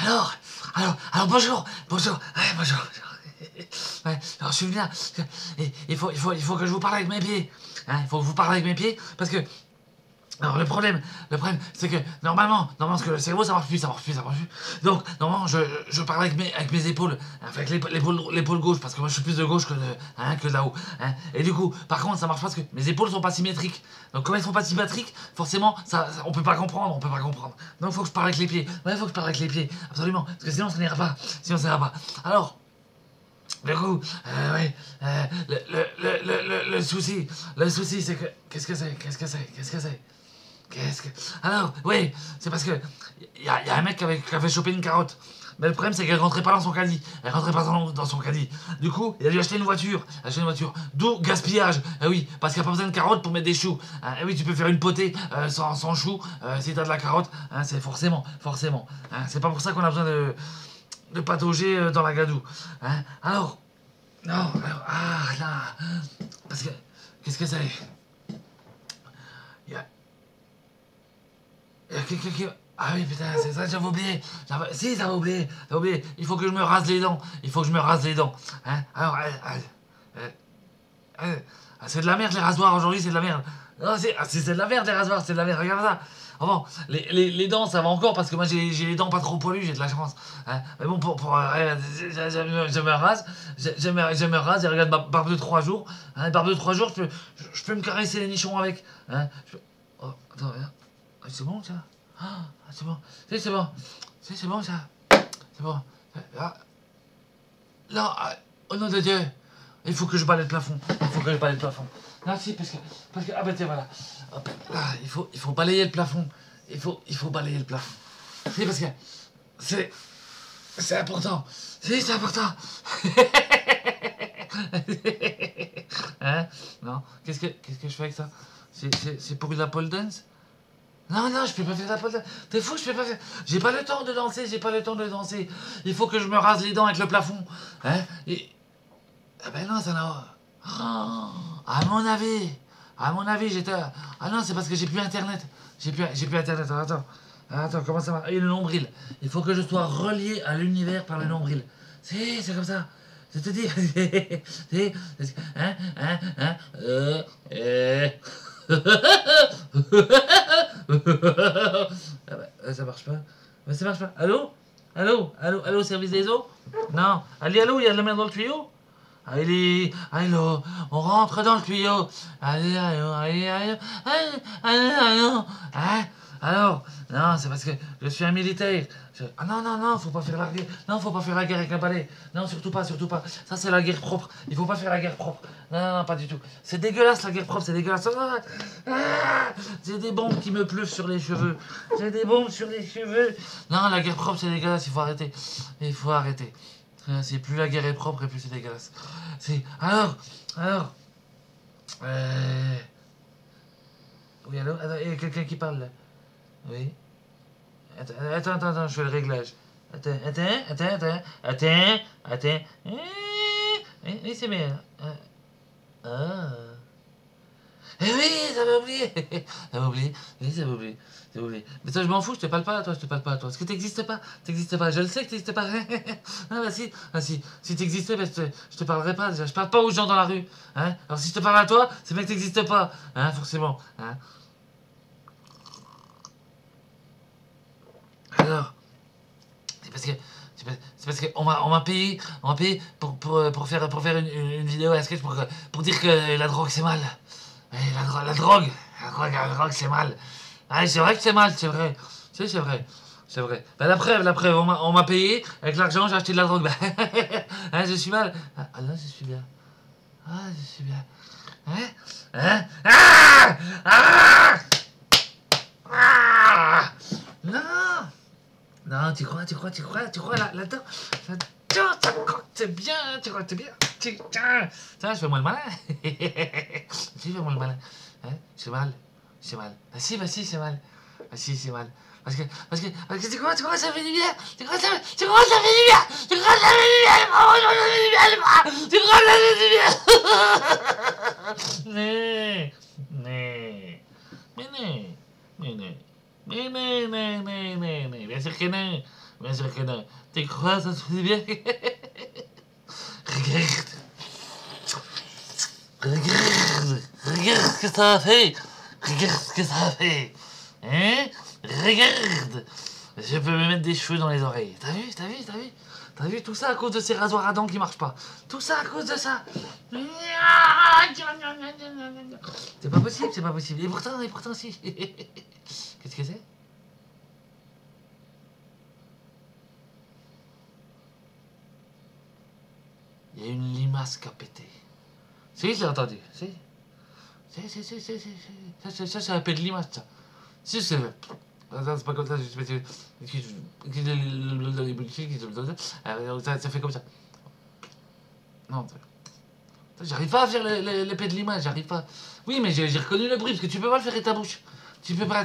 Alors, alors, bonjour, bonjour, ouais, bonjour. Ouais, alors je suis venu là, il faut que je vous parle avec mes pieds. Hein, il faut que je vous parle avec mes pieds, parce que... Alors le problème, c'est que normalement, parce que le cerveau ça marche plus. Donc normalement je parle avec mes épaules, enfin, avec l'épaule gauche, parce que moi je suis plus de gauche que de là-haut. Hein. Et du coup, par contre ça marche pas parce que mes épaules sont pas symétriques. Donc comme elles sont pas symétriques, forcément on peut pas comprendre. Donc il faut que je parle avec les pieds. Ouais, il faut que je parle avec les pieds, absolument, parce que sinon ça n'ira pas. Alors. Du coup, ouais, le souci, c'est que... Qu'est-ce que c'est Alors, oui, c'est parce que... Il y a un mec qui avait chopé une carotte. Mais le problème, c'est qu'elle rentrait pas dans son caddie. Dans son caddie. Du coup, il a dû acheter une voiture. D'où gaspillage. Eh oui, parce qu'il n'y a pas besoin de carottes pour mettre des choux. Eh oui, tu peux faire une potée sans choux. Si t'as de la carotte, hein, c'est forcément. Hein, c'est pas pour ça qu'on a besoin de patauger dans la gadoue. Hein. Alors, non, alors, là, parce que, qu'est-ce que c'est? Il y a quelqu'un qui... Ah oui, putain, c'est ça, j'avais oublié. Si, j'avais oublié. Il faut que je me rase les dents. Hein. Alors, c'est de la merde, les rasoirs, aujourd'hui, c'est de la merde. Non, c'est de la merde, les rasoirs, c'est de la merde, regarde ça. Oh bon, les dents, ça va encore, parce que moi, j'ai les dents pas trop poilues, j'ai de la chance. Hein. Mais bon, je me rase, et regarde, ma barbe de 3 jours. Hein, barbe de 3 jours, je peux me caresser les nichons avec. Hein. Oh, attends, regarde. Ah, c'est bon, ça. Ah, c'est bon. C'est bon. C'est bon, ça. C'est bon. Ah. Non, au nom de Dieu. Il faut que je balaye le plafond. Non, si, parce que ah ben tiens, voilà. Hop, là, il faut balayer le plafond. Il faut balayer le plafond. Si, parce que c'est important. Si, c'est important. Hein? Non. Qu'est-ce que je fais avec ça? C'est pour la pole dance? Non, je peux pas faire la pole dance. T'es fou, je peux pas faire. J'ai pas le temps de danser. Il faut que je me rase les dents avec le plafond. Hein? Ah ben non, ça n'a... Oh, à mon avis, j'étais... Ah non, c'est parce que j'ai plus internet. J'ai plus internet. Attends, comment ça va? Et le nombril. Il faut que je sois relié à l'univers par le nombril. C'est comme ça. Je te dis. Ah bah, ça marche pas. Allô, service des eaux? Non. Allô, il y a de la merde dans le tuyau? Allez, on rentre dans le tuyau. Allez. Hein? Alors, non, c'est parce que je suis un militaire. Ah non, faut pas faire la guerre. Non, faut pas faire la guerre avec un balai. Non, surtout pas. Ça, c'est la guerre propre. Il faut pas faire la guerre propre. Non, pas du tout. C'est dégueulasse, la guerre propre, c'est dégueulasse. J'ai des bombes qui me pleuvent sur les cheveux. Non, la guerre propre, c'est dégueulasse, il faut arrêter. C'est plus la guerre est propre et plus c'est dégueulasse. Alors... Oui, allô? Attends, il y a quelqu'un qui parle, là. Oui. Attends, je fais le réglage. Attends. Oui, c'est bien. Ah. Eh oui, j'avais oublié. Mais toi, je m'en fous, je te parle pas à toi. Parce que t'existes pas. Je le sais que t'existes pas. Ah bah si. Si t'existais, bah, je te parlerais pas déjà. Je parle pas aux gens dans la rue. Hein. Alors si je te parle à toi, c'est bien que t'existes pas. Hein, forcément. Hein. Alors, c'est parce qu'on m'a payé pour faire une vidéo à sketch pour dire que la drogue c'est mal. Ouais, la drogue c'est mal. Ah, c'est vrai que c'est mal, c'est vrai. C'est vrai. Ben, la preuve, on m'a payé, avec l'argent j'ai acheté de la drogue. Hein, je suis mal. Ah non, je suis bien. Hein? Non, tu crois là-dedans? Ça croque, c'est bien. Tiens, je fais moi le malin. Hein? C'est mal. Ah si, c'est mal. C'est mal. Parce que tu crois ça fait du bien? Tu crois ça fait du bien? Mais non. Mais, bien sûr que non. Bien sûr que non. Tu crois, ça se fait bien? Regarde. Regarde ce que ça a fait. Regarde ce que ça a fait. Hein? Regarde. Je peux me mettre des cheveux dans les oreilles. T'as vu? T'as vu tout ça à cause de ces rasoirs à dents qui marchent pas. Tout ça à cause de ça. C'est pas possible, c'est pas possible. Et pourtant si. Qu'est-ce que c'est? Il y a une limace qui a pété. Si, j'ai entendu. Si. Ça s'appelle limace, ça. Si, c'est vrai. C'est pas comme ça, ça fait comme ça. Non, j'arrive pas à faire l'épée de l'image, j'arrive pas. Oui, mais j'ai reconnu le bruit, parce que tu peux pas le faire avec ta bouche. Tu peux pas.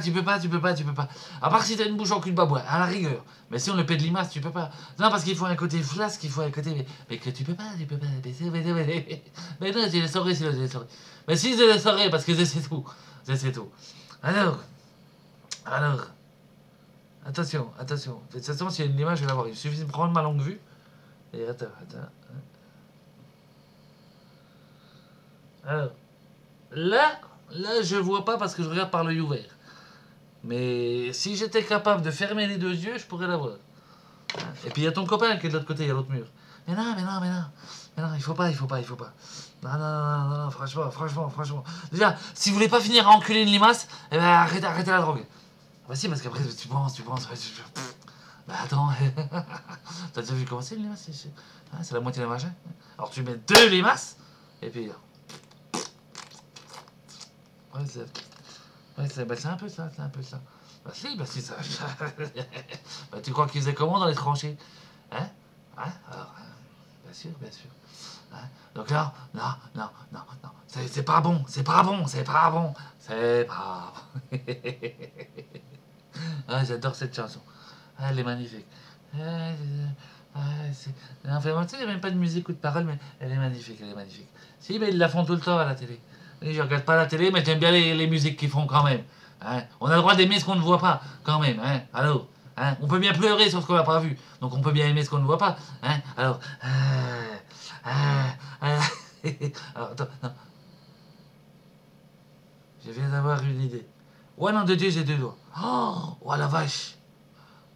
À part si t'as une bouche en cul de babois, à la rigueur. Mais si on le paie de limace, tu peux pas. Non, parce qu'il faut un côté flasque, il faut un côté. Mais que tu peux pas. Mais non, je le saurais, sinon je le saurais. Mais si je le saurais, parce que je sais tout. Je sais tout. Alors. Attention. De toute façon, s'il y a une image, je vais l'avoir. Il suffit de prendre ma longue vue. Et attends. Alors. Là, je vois pas parce que je regarde par l'œil ouvert. Mais si j'étais capable de fermer les deux yeux, je pourrais la voir. Et puis il y a ton copain qui est de l'autre côté, il y a l'autre mur. Mais non, il faut pas. Non, franchement. Déjà, si vous voulez pas finir à enculer une limace, eh ben arrêtez la drogue. Bah si, parce qu'après tu penses. Bah attends, t'as déjà vu comment c'est une limace? C'est la moitié d'un machin. Alors tu mets 2 limaces, et puis... c'est un peu ça. Bah si, ça... bah tu crois qu'ils faisaient comment dans les tranchées? Hein? Alors, bien sûr. Hein? Donc là, non. C'est pas bon. Ah, j'adore cette chanson. Ah, elle est magnifique. Enfin, tu sais, il n'y a même pas de musique ou de parole, mais elle est magnifique. Si, mais ils la font tout le temps à la télé. Et je regarde pas la télé, mais j'aime bien les musiques qu'ils font quand même. Hein? On a le droit d'aimer ce qu'on ne voit pas, quand même. Hein? Alors, hein? On peut bien pleurer sur ce qu'on n'a pas vu, donc on peut bien aimer ce qu'on ne voit pas. Hein? Alors, alors, attends, non. Je viens d'avoir une idée. Ouais, non, de Dieu, j'ai 2 doigts. Oh la vache!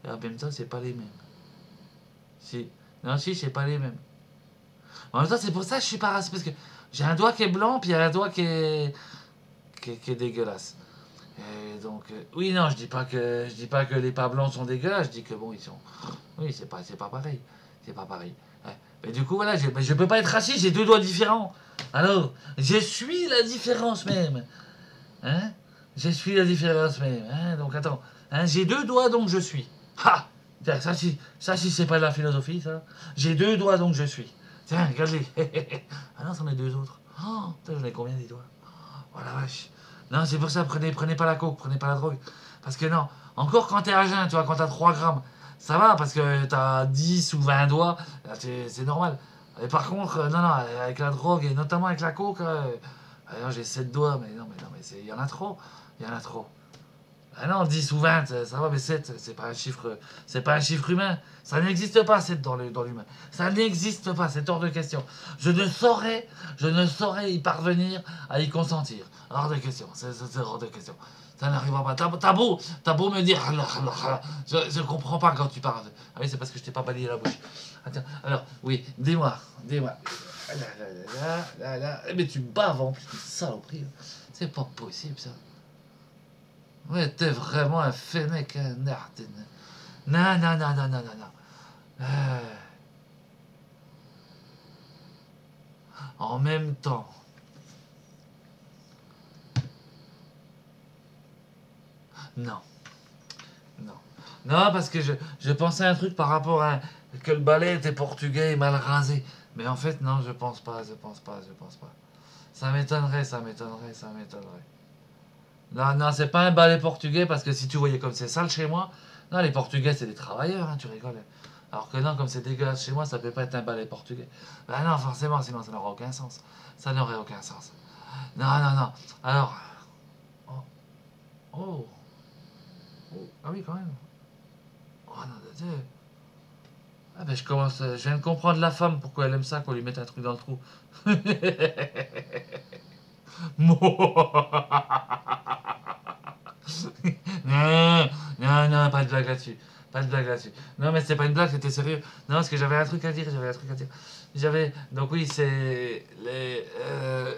Et en même temps, c'est pas les mêmes. Si. Non, si, c'est pas les mêmes. En même temps, c'est pour ça que je suis pas raciste, parce que j'ai un doigt qui est blanc, puis il y a un doigt qui est dégueulasse. Et donc, oui, non, je dis pas que les pas blancs sont dégueulasses, je dis que bon, ils sont... Oui, c'est pas pareil. Ouais. Mais du coup, voilà, je peux pas être raciste, j'ai 2 doigts différents. Alors, je suis la différence même. Hein? Je suis la différence même. Hein? Donc, attends. Hein? J'ai 2 doigts, donc je suis. Ha! Tiens, ça, si c'est pas de la philosophie, ça. J'ai 2 doigts, donc je suis. Tiens, regarde-les. Ah non, c'en est 2 autres. Oh, putain, j'en ai combien des doigts? Oh la vache. Non, c'est pour ça, prenez pas la coke, prenez pas la drogue. Parce que non, encore quand t'es à jeun, tu vois, quand t'as 3 grammes, ça va, parce que t'as 10 ou 20 doigts, c'est normal. Et par contre, non, avec la drogue, et notamment avec la coke, non, j'ai 7 doigts, mais il y en a trop. Ah non, 10 ou 20, ça va, mais 7, c'est pas un chiffre humain. Ça n'existe pas, 7 dans l'humain. Ça n'existe pas, c'est hors de question. Je ne saurais y parvenir à y consentir. Hors de question, c'est hors de question. Ça n'arrivera pas. T'as beau me dire, je comprends pas quand tu parles. Ah oui, c'est parce que je t'ai pas balayé la bouche. Attends, alors, oui, dis-moi. Mais tu baves en plus, saloperie. C'est pas possible, ça. Ouais, t'es vraiment un fennec, un nerd. Non. Euh, En même temps. Non. Non, parce que je pensais à un truc par rapport à que le balai était portugais et mal rasé. Mais en fait, non, je pense pas. Ça m'étonnerait. Non, c'est pas un balai portugais parce que si tu voyais comme c'est sale chez moi, non, les Portugais c'est des travailleurs, hein, tu rigoles. Alors que non, comme c'est dégueulasse chez moi, ça peut pas être un balai portugais. Ben non, forcément, sinon ça n'aurait aucun sens. Non. Alors, oh, Oh, ah oui, quand même. Oh non, ah ben je viens de comprendre la femme, pourquoi elle aime ça, qu'on lui mette un truc dans le trou. Non, non, non, pas de blague là-dessus. Pas de blague là-dessus. Non, mais c'était pas une blague, c'était sérieux. Non, parce que j'avais un truc à dire, j'avais un truc à dire. Donc oui, c'est.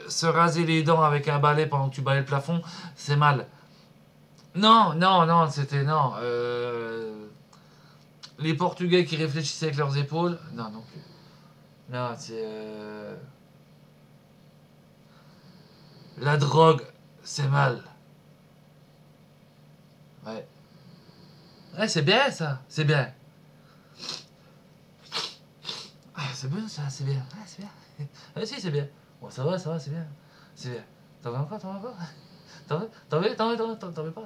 Se raser les dents avec un balai pendant que tu balayes le plafond, c'est mal. Non, non, non, c'était. Non. Les Portugais qui réfléchissaient avec leurs épaules. Non, non plus. Non, c'est. La drogue, c'est mal. Ouais. Ouais, c'est bien ça, c'est bien. Ah, c'est bien ça, c'est bien. Ah, c'est bien. Ah, si, c'est bien. Bon, ça va, c'est bien. C'est bien. T'en veux encore, t'en veux encore. T'en veux pas, t'en veux pas.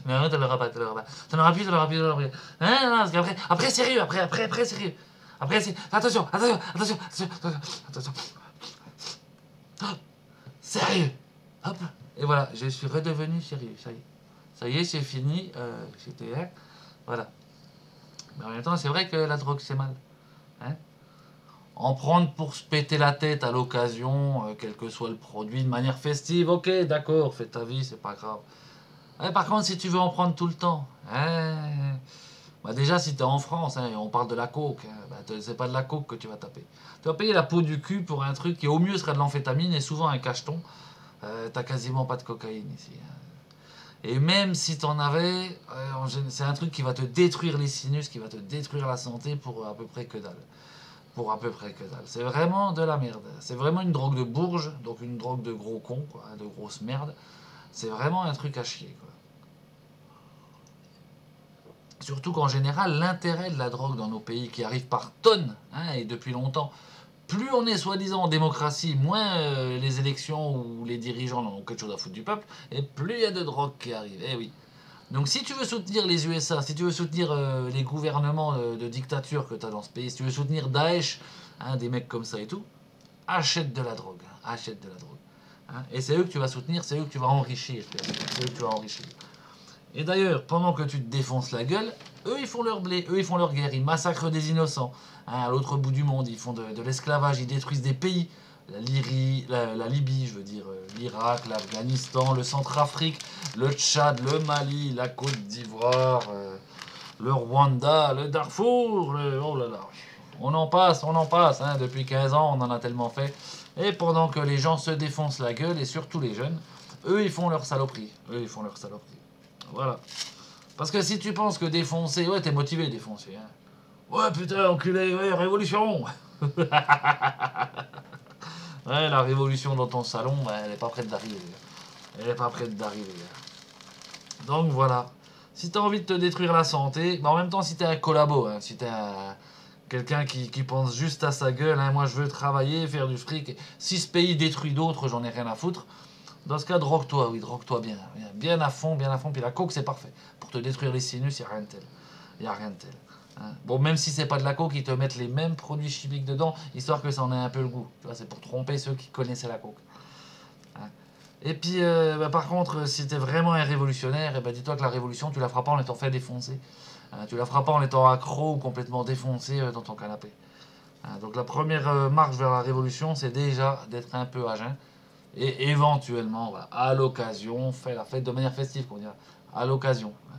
Non, t'en auras pas, t'en auras pas. T'en auras plus, t'en auras plus, t'en auras plus. Non, non, parce qu'après, après, sérieux, après, sérieux. Après, c'est. Attention, attention, attention, attention, attention. Sérieux. Hop. Et voilà, je suis redevenu sérieux, ça y est. Ça y est, c'est fini. J'étais là. Voilà. Mais en même temps, c'est vrai que la drogue, c'est mal. Hein. En prendre pour se péter la tête à l'occasion, quel que soit le produit, de manière festive, ok, d'accord, fais ta vie, c'est pas grave. Ouais, par contre, si tu veux en prendre tout le temps, bah déjà, si t'es en France, hein, et on parle de la coke, hein, bah, c'est pas de la coke que tu vas taper. Tu vas payer la peau du cul pour un truc qui au mieux serait de l'amphétamine et souvent un cacheton. T'as quasiment pas de cocaïne ici. Hein. Et même si t'en avais, c'est un truc qui va te détruire les sinus, qui va te détruire la santé pour à peu près que dalle. Pour à peu près que dalle. C'est vraiment de la merde. C'est vraiment une drogue de bourge, donc une drogue de gros con, quoi, de grosse merde. C'est vraiment un truc à chier, quoi. Surtout qu'en général, l'intérêt de la drogue dans nos pays qui arrive par tonnes, hein, et depuis longtemps, plus on est soi-disant en démocratie, moins les élections ou les dirigeants n'ont quelque chose à foutre du peuple, et plus il y a de drogue qui arrive. Eh oui. Donc si tu veux soutenir les USA, si tu veux soutenir les gouvernements de dictature que tu as dans ce pays, si tu veux soutenir Daesh, hein, des mecs comme ça et tout, achète de la drogue. Achète de la drogue. Hein. Et c'est eux que tu vas soutenir, c'est eux que tu vas enrichir. C'est eux que tu vas enrichir. Et d'ailleurs, pendant que tu te défonces la gueule, eux ils font leur blé, eux ils font leur guerre, ils massacrent des innocents. Hein, à l'autre bout du monde, ils font de l'esclavage, ils détruisent des pays. La Libye, je veux dire, l'Irak, l'Afghanistan, le Centrafrique, le Tchad, le Mali, la Côte d'Ivoire, le Rwanda, le Darfour, oh là là. On en passe, hein, depuis 15 ans, on en a tellement fait. Et pendant que les gens se défoncent la gueule, et surtout les jeunes, eux ils font leur saloperie. Eux ils font leur saloperie. Voilà. Parce que si tu penses que défoncer, ouais, t'es motivé à défoncer. Hein. Ouais, putain, enculé, ouais, révolution. Ouais, la révolution dans ton salon, ouais, elle est pas prête d'arriver. Elle est pas prête d'arriver. Donc voilà. Si t'as envie de te détruire la santé, mais en même temps, si t'es un collabo, hein, si t'es quelqu'un qui pense juste à sa gueule, hein, moi je veux travailler, faire du fric. Si ce pays détruit d'autres, j'en ai rien à foutre. Dans ce cas, drogue-toi, oui, drogue-toi bien. Bien à fond, bien à fond. Puis la coke, c'est parfait. Pour te détruire les sinus, il n'y a rien de tel. Il n'y a rien de tel. Hein. Bon, même si c'est pas de la coke, ils te mettent les mêmes produits chimiques dedans, histoire que ça en ait un peu le goût. Tu vois, c'est pour tromper ceux qui connaissaient la coke. Hein. Et puis, bah, par contre, si t'es vraiment un révolutionnaire, eh ben, dis-toi que la révolution, tu la feras pas en étant fait défoncer. Hein, tu la feras pas en étant accro ou complètement défoncé dans ton canapé. Hein, donc la première marche vers la révolution, c'est déjà d'être un peu à jeun. Et éventuellement, voilà, à l'occasion, fais la fête de manière festive, qu'on dirait. À l'occasion. Hein.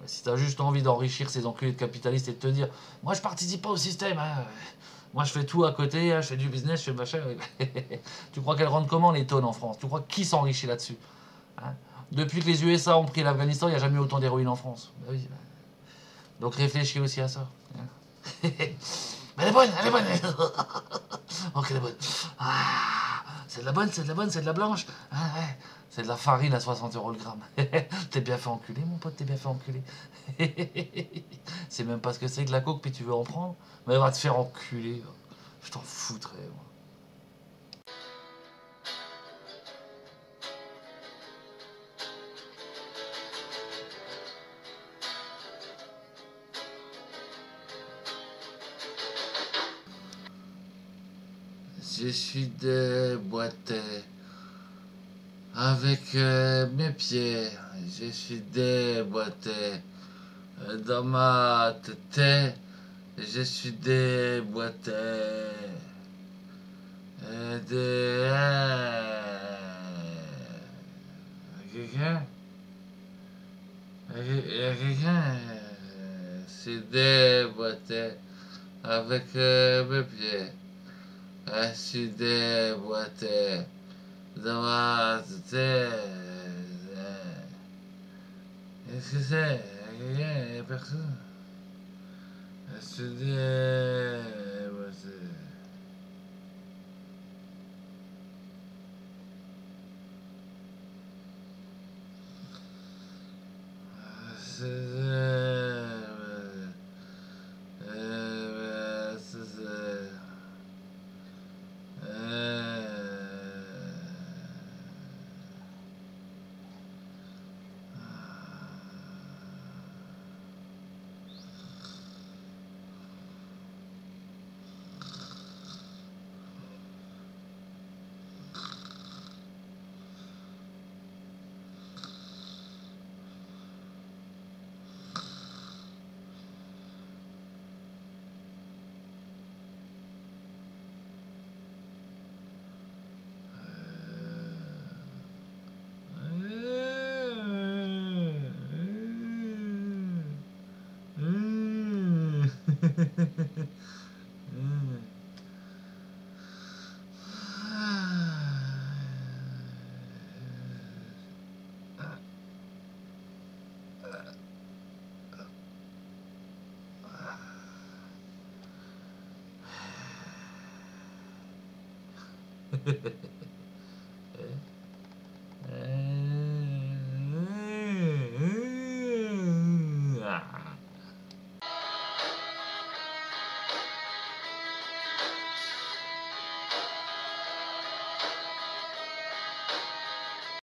Si tu as juste envie d'enrichir ces enculés de capitalistes et de te dire, moi je participe pas au système, hein. Moi je fais tout à côté, hein, je fais du business, je fais machin. Tu crois qu'elles rentrent comment les tonnes en France? Tu crois qui s'enrichit là-dessus? Hein. Depuis que les USA ont pris l'Afghanistan, il n'y a jamais eu autant d'héroïne en France. Bah oui, bah. Donc réfléchis aussi à ça. Hein. Mais elle est bonne, elle est bonne. Ok, elle est bonne. Ah, c'est de la bonne, c'est de la bonne, c'est de la blanche. Ah, ouais. C'est de la farine à 60 € le gramme. T'es bien fait enculer, mon pote, t'es bien fait enculer. C'est même pas ce que c'est que la coke, puis tu veux en prendre. Mais va te faire enculer. Je t'en foutrais, moi. Je suis déboîté. avec mes pieds. Je suis déboîté dans ma tête. Je suis déboîté. Des... Quelqu'un? Quelqu'un? C'est déboîté avec mes pieds. Je suis déboîté dans ma tête. Qu'est-ce que c'est? Il n'y a personne. Je suis déboîté. Je suis déboîté.